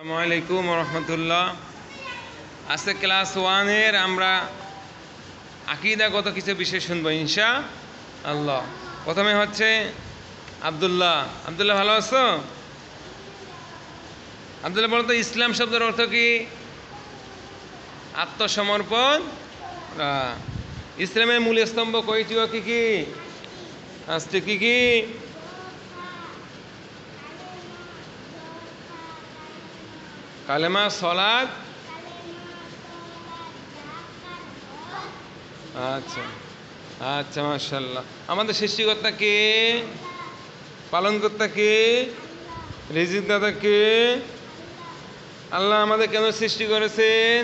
আসসালামু আলাইকুম রহমতুল্লাহ। আজকে ক্লাস 1-এর আমরা আকীদাগত কিছু বিষয় শুনবো ইনশাআল্লাহ। প্রথমে হচ্ছে আব্দুল্লাহ। আব্দুল্লাহ ভালো আছো? আব্দুল্লাহ বলো তো, ইসলাম শব্দের অর্থ কি? আত্মসমর্পণ। ইসলামের মূল স্তম্ভ কয়টি ও কি কি? আজকে কি কি? কালেমা, সলাত। আচ্ছা আচ্ছা, মাশাআল্লাহ। আমাদের সৃষ্টিকর্তা কে? পালনকর্তা কে? রিজিক দাতা কে? আল্লাহ আমাদের কেন সৃষ্টি করেছেন?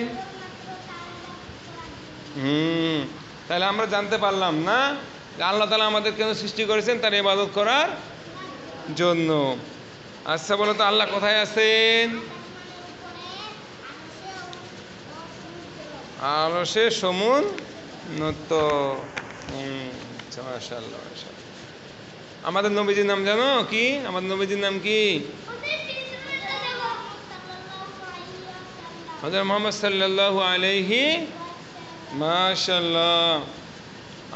তাহলে আমরা জানতে পারলাম না যে আল্লাহ তাআলা আমাদের কেন সৃষ্টি করেছেন? তার ইবাদত করার জন্য। আচ্ছা বলো তো, আল্লাহ কোথায় আছেন? আরশে সমুন্নত। মাশাআল্লাহ মাশাআল্লাহ। আমাদের নবীজির নাম জানো কি? আমাদের নবীজির নাম কি? হযরত মুহাম্মদ সাল্লাল্লাহু আলাইহি। মাশাআল্লাহ।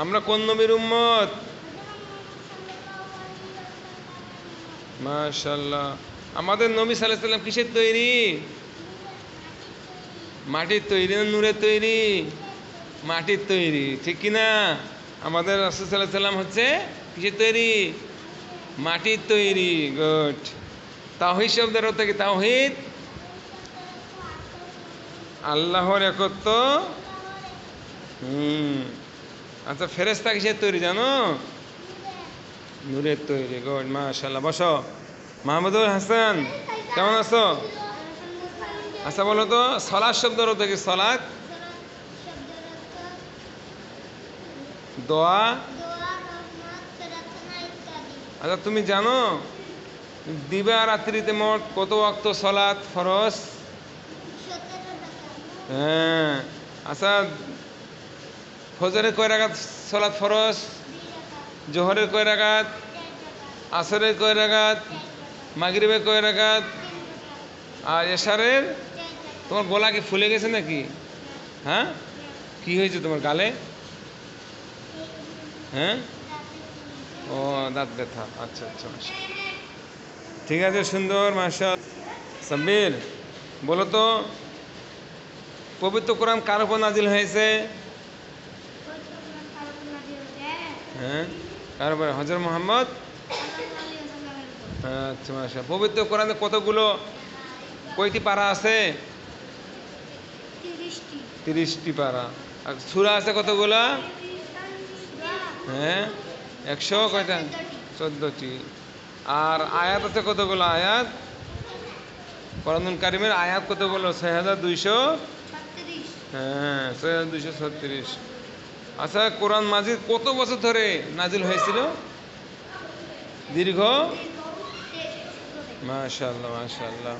আমরা কোন নবীর উম্মত? মাশাআল্লাহ। আমাদের নবী সাল্লাল্লাহু আলাইহি সাল্লাম কিসের তৈরি? মাটির তৈরি না নূরের তৈরি? মাটির তৈরি, ঠিক কি না? আমাদের রাসূল সাল্লাল্লাহু আলাইহি সাল্লাম হচ্ছে কিসের তৈরি? মাটির তৈরি। গুড। তাওহীদ শব্দের অর্থ কি? তাওহীদ আল্লাহর একত্ব। আচ্ছা, ফেরেশতা কিসের তৈরি জানো? নূরের তৈরি। গুড, মাশাআল্লাহ। বসো। মাহমুদুল হাসান, কেমন আছো? আচ্ছা বলো তো, সালাত শব্দের অর্থ কি? সালাত দোয়া। আচ্ছা, তুমি জানো দিবা রাত্রিতে মোট কত ওয়াক্ত সালাত ফরজ? হ্যাঁ। আচ্ছা, ফজরের কয় রাকাত সালাত ফরজ? জোহরের কয় রাকাত? আসরের কয় রাকাত? মাগরিবের কয় রাকাত? আর এশারের? তোমার গলা কি ফুলে গেছে নাকি? হ্যাঁ, কি হয়েছে তোমার গালে? হ্যাঁ, ও দাঁত ব্যথা। আচ্ছা আচ্ছা, ঠিক আছে, সুন্দর, মাশাআল্লাহ। সাব্বির, বলো তো, পবিত্র কোরআন কার উপর নাজিল হয়েছে? হ্যাঁ, কার উপর? হযরত মুহাম্মদ। আচ্ছা, মাশাআল্লাহ। পবিত্র কোরআনে কতগুলো, কয়টি পারা আছে? 30টি পারা। আর সূরা আছে কতগুলা? হ্যাঁ, 100 কয়টা? 14টি। আর আয়াত আছে কতগুলো আয়াত? কোরআনুল কারীমের আয়াত কতগুলো? 6200। হ্যাঁ, 6236। আচ্ছা, কোরআন মাজিদ কত বছর ধরে নাজিল হয়েছিল? দীর্ঘ। মাশাআল্লাহ মাশাআল্লাহ।